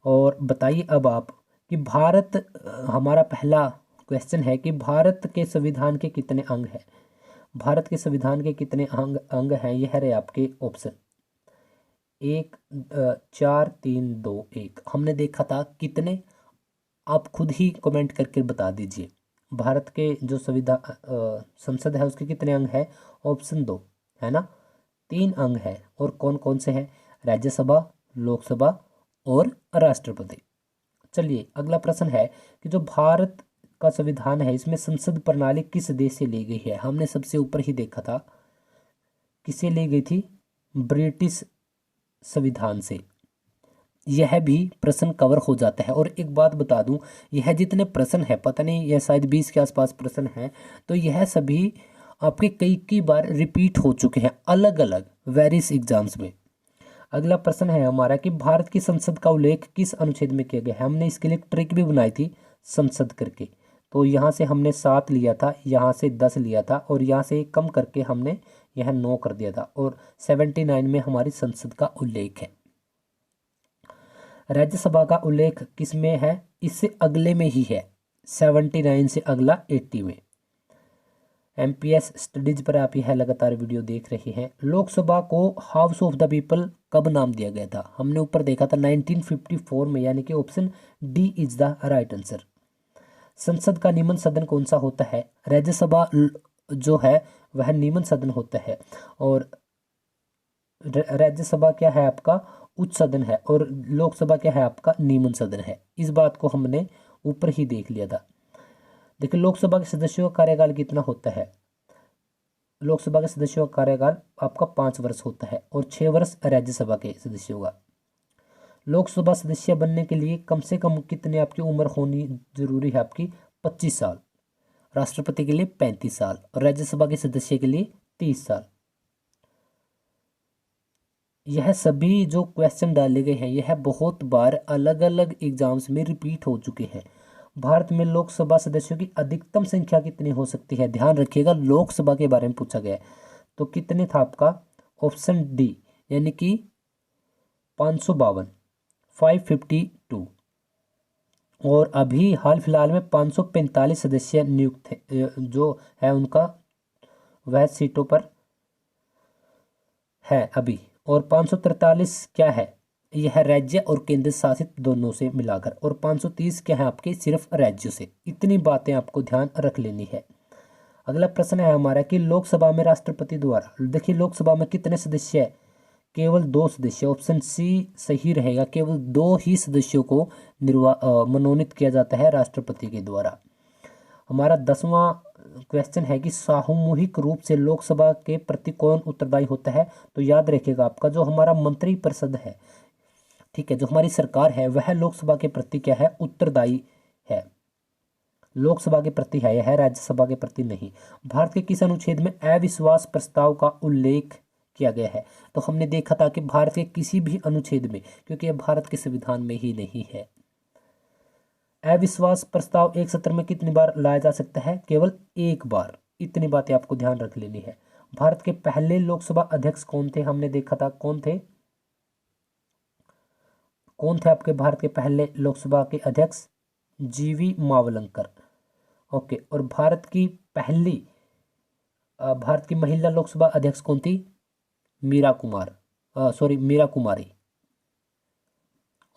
और बताइए अब आप कि भारत, हमारा पहला क्वेश्चन है कि भारत के संविधान के कितने अंग हैं। भारत के संविधान के कितने अंग हैं, यह रहे आपके ऑप्शन। एक, चार, तीन, दो, एक। हमने देखा था कितने, आप खुद ही कमेंट करके बता दीजिए। भारत के जो संविधान संसद है उसके कितने अंग है। ऑप्शन दो है ना, तीन अंग है। और कौन कौन से हैं, राज्यसभा, लोकसभा और राष्ट्रपति। चलिए अगला प्रश्न है कि जो भारत का संविधान है इसमें संसद प्रणाली किस देश से ली गई है। हमने सबसे ऊपर ही देखा था किसे ली गई थी, ब्रिटिश संविधान से। यह भी प्रश्न कवर हो जाता है। और एक बात बता दूं, यह जितने प्रश्न है, पता नहीं यह शायद 20 के आसपास प्रश्न है, तो यह सभी आपके कई बार रिपीट हो चुके हैं अलग अलग वेरियस एग्जाम्स में। अगला प्रश्न है हमारा कि भारत की संसद का उल्लेख किस अनुच्छेद में किया गया है। हमने इसके लिए एक ट्रिक भी बनाई थी संसद करके। तो यहाँ से हमने 7 लिया था, यहाँ से 10 लिया था और यहाँ से कम करके हमने यह 9 कर दिया था। और 79 में हमारी संसद का उल्लेख है। राज्यसभा का उल्लेख किस में है, इससे अगले में ही है, 79 से अगला 80 में। एमपीएस स्टडीज पर आप यह लगातार वीडियो देख रहे हैं। लोकसभा को हाउस ऑफ द पीपल कब नाम दिया गया था। हमने ऊपर देखा था 1954 में, यानी कि option D is the right answer. संसद का निम्न सदन कौन सा होता है। राज्यसभा जो है वह निम्न सदन होता है और राज्यसभा क्या है आपका उच्च सदन है और लोकसभा क्या है आपका निम्न सदन है। इस बात को हमने ऊपर ही देख लिया था। देखिए लोकसभा के सदस्यों का कार्यकाल कितना होता है। लोकसभा के सदस्यों का कार्यकाल आपका 5 वर्ष होता है और 6 वर्ष राज्यसभा के सदस्यों का। लोकसभा सदस्य बनने के लिए कम से कम कितने आपकी उम्र होनी जरूरी है, आपकी 25 साल। राष्ट्रपति के लिए 35 साल और राज्यसभा के सदस्य के लिए 30 साल। यह सभी जो क्वेश्चन डाले गए हैं यह बहुत बार अलग अलग एग्जाम्स में रिपीट हो चुके हैं। भारत में लोकसभा सदस्यों की अधिकतम संख्या कितनी हो सकती है। ध्यान रखिएगा लोकसभा के बारे में पूछा गया है। तो कितने था आपका ऑप्शन डी, यानी कि 552, 552। और अभी हाल फिलहाल में 545 सदस्य नियुक्त जो है उनका वह सीटों पर है अभी। और 543 क्या है, यह राज्य और केंद्र शासित दोनों से मिलाकर। और 530 क्या है आपके सिर्फ राज्यों से। इतनी बातें आपको ध्यान रख लेनी है। अगला प्रश्न है हमारा कि लोकसभा में राष्ट्रपति द्वारा, देखिए लोकसभा में कितने सदस्य है, केवल 2 सदस्य। ऑप्शन सी सही रहेगा, केवल 2 ही सदस्यों को मनोनीत किया जाता है राष्ट्रपति के द्वारा। हमारा 10वां क्वेश्चन है कि सामूहिक रूप से लोकसभा के प्रति कौन उत्तरदायी होता है। तो याद रखिएगा आपका जो हमारा मंत्रिपरिषद है, ठीक है, जो हमारी सरकार है वह लोकसभा के प्रति क्या है, उत्तरदायी है। लोकसभा के प्रति है, यह राज्यसभा के प्रति नहीं। भारत के किस अनुच्छेद में अविश्वास प्रस्ताव का उल्लेख किया गया है। तो हमने देखा था कि भारत के किसी भी अनुच्छेद में, क्योंकि यह भारत के संविधान में ही नहीं है। अविश्वास प्रस्ताव एक सत्र में कितनी बार लाया जा सकता है, केवल एक बार। इतनी बातें आपको ध्यान रख लेनी है। भारत के पहले लोकसभा अध्यक्ष कौन थे, हमने देखा था कौन थे, कौन थे आपके भारत के पहले लोकसभा के अध्यक्ष, जीवी मावलंकर। ओके। और भारत की पहली भारत की महिला लोकसभा अध्यक्ष कौन थी, मीरा कुमारी।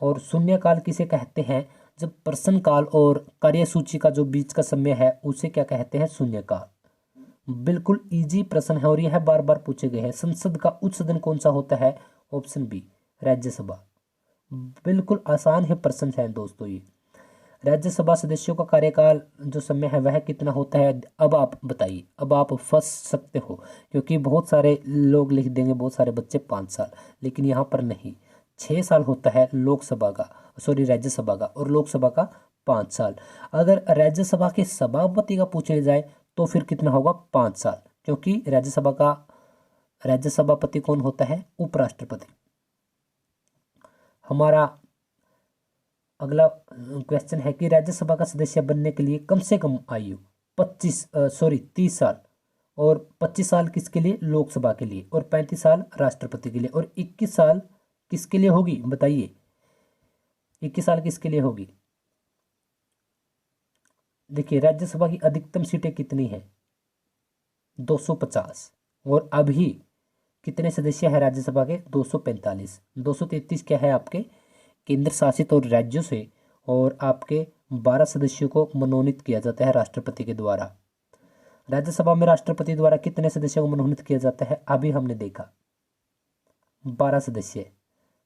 और शून्यकाल किसे कहते हैं, जब प्रश्नकाल और कार्यसूची का जो बीच का समय है उसे क्या कहते हैं, शून्यकाल। बिल्कुल इजी प्रश्न है और यह बार बार पूछे गए हैं। संसद का उच्च सदन कौन सा होता है, ऑप्शन बी राज्यसभा। बिल्कुल आसान है प्रश्न है दोस्तों ये। राज्यसभा सदस्यों का कार्यकाल जो समय है वह कितना होता है। अब आप बताइए, अब आप फंस सकते हो क्योंकि बहुत सारे लोग लिख देंगे, बहुत सारे बच्चे 5 साल, लेकिन यहाँ पर नहीं। 6 साल होता है लोकसभा का, राज्यसभा का, और लोकसभा का 5 साल। अगर राज्यसभा के सभापति का पूछने जाए तो फिर कितना होगा, 5 साल, क्योंकि राज्य सभापति कौन होता है, उपराष्ट्रपति। हमारा अगला क्वेश्चन है कि राज्यसभा का सदस्य बनने के लिए कम से कम आयु 30 साल। और 25 साल किसके लिए, लोकसभा के लिए। और 35 साल राष्ट्रपति के लिए। और 21 साल किसके लिए होगी बताइए, 21 साल की इसके लिए होगी। देखिए राज्यसभा की अधिकतम सीटें कितनी है, 250। और अभी कितने सदस्य है राज्यसभा के, 245। 233 क्या है आपके केंद्र शासित और राज्यों से, और आपके 12 सदस्यों को मनोनीत किया जाता है राष्ट्रपति के द्वारा। राज्यसभा में राष्ट्रपति द्वारा कितने सदस्यों को मनोनीत किया जाता है, अभी हमने देखा 12 सदस्य।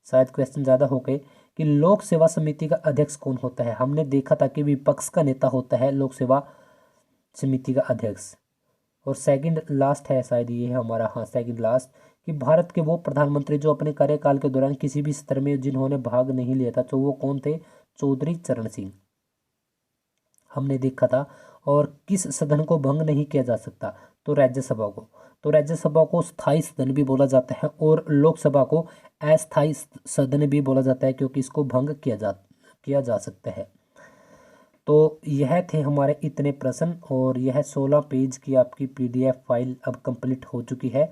शायद क्वेश्चन ज़्यादा हो गए कि लोक सेवा समिति का अध्यक्ष कौन होता है। हमने देखा था कि विपक्ष का नेता होता है लोक सेवा समिति का अध्यक्ष। और सेकंड लास्ट है शायद ये है हमारा, हाँ सेकंड लास्ट, कि भारत के वो प्रधानमंत्री जो अपने कार्यकाल के दौरान किसी भी स्तर में जिन्होंने भाग नहीं लिया था, तो वो कौन थे, चौधरी चरण सिंह, हमने देखा था। और किस सदन को भंग नहीं किया जा सकता, तो राज्यसभा को। तो राज्यसभा को स्थायी सदन भी बोला जाता है और लोकसभा को अस्थायी सदन भी बोला जाता है, क्योंकि इसको भंग किया जा सकता है। तो यह थे हमारे इतने प्रश्न, और यह 16 पेज की आपकी PDF फाइल अब कंप्लीट हो चुकी है।